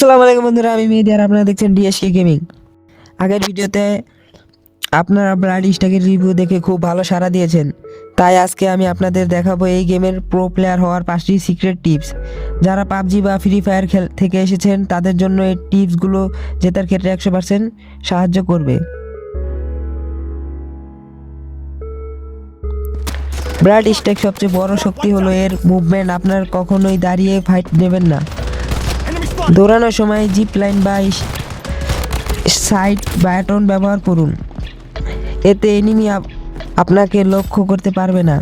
আসসালামু আলাইকুম বন্ধুরা, আমি মেহেদি আর আপনারা দেখছেন ডিএসকে গেমিং। আগের ভিডিওতে আপনারা ব্লাড স্ট্যাকের রিভিউ দেখে খুব ভালো সাড়া দিয়েছেন, তাই আজকে আমি আপনাদের দেখাবো এই গেমের প্রো প্লেয়ার হওয়ার 5টি সিক্রেট টিপস। যারা পাবজি বা ফ্রি ফায়ার থেকে এসেছেন তাদের জন্য এই টিপসগুলো জেতার ক্ষেত্রে 100% সাহায্য করবে। ব্লাড স্ট্যাক সবচেয়ে বড় শক্তি হলো এর মুভমেন্ট। আপনার কখনোই দাঁড়িয়ে ফাইট নেবেন না। দৌড়ানোর সময় জিপ লাইন বা সাইড ব্যাটন ব্যবহার করুন, এতে এনিমি আপনাকে লক্ষ্য করতে পারবে না।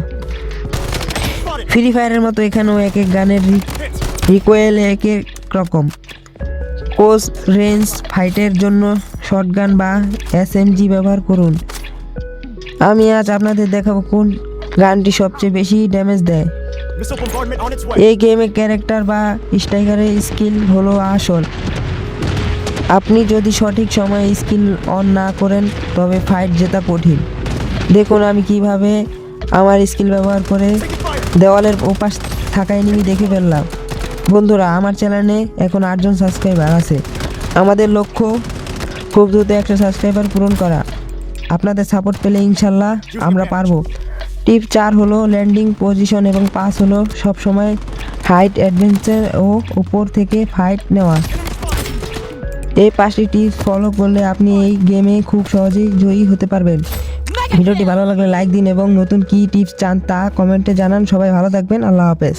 ফ্রি ফায়ারের মতো এখানেও এক এক গানের রিকোয়েল এক এক রকম। ক্লোজ রেঞ্জ ফাইটের জন্য শটগান বা এসএমজি ব্যবহার করুন। আমি আজ আপনাদের দেখাবো কোন গানটি সবচেয়ে বেশি ড্যামেজ দেয়। এই গেমে ক্যারেক্টার বা স্ট্রাইকারের স্কিল হলো আসল। আপনি যদি সঠিক সময়ে স্কিল অন না করেন তবে ফাইট জেতা কঠিন। দেখুন আমি কিভাবে আমার স্কিল ব্যবহার করে দেওয়ালের ওপাশ থাকা এনিমি দেখে ফেললাম। বন্ধুরা, আমার চ্যানেলে এখন 8 জন সাবস্ক্রাইবার আছে। আমাদের লক্ষ্য খুব দ্রুত 100 সাবস্ক্রাইবার পূরণ করা। আপনাদের সাপোর্ট পেলে ইনশাল্লাহ আমরা পারবো। টিপ 4 হলো ল্যান্ডিং পজিশন এবং 5 হলো সবসময় হাইট অ্যাডভেঞ্চার ও উপর থেকে ফাইট নেওয়া। এই 5টি টিপস ফলো করলে আপনি এই গেমে খুব সহজেই জয়ী হতে পারবেন। ভিডিওটি ভালো লাগলে লাইক দিন এবং নতুন কী টিপস চান তা কমেন্টে জানান। সবাই ভালো থাকবেন। আল্লাহ হাফেজ।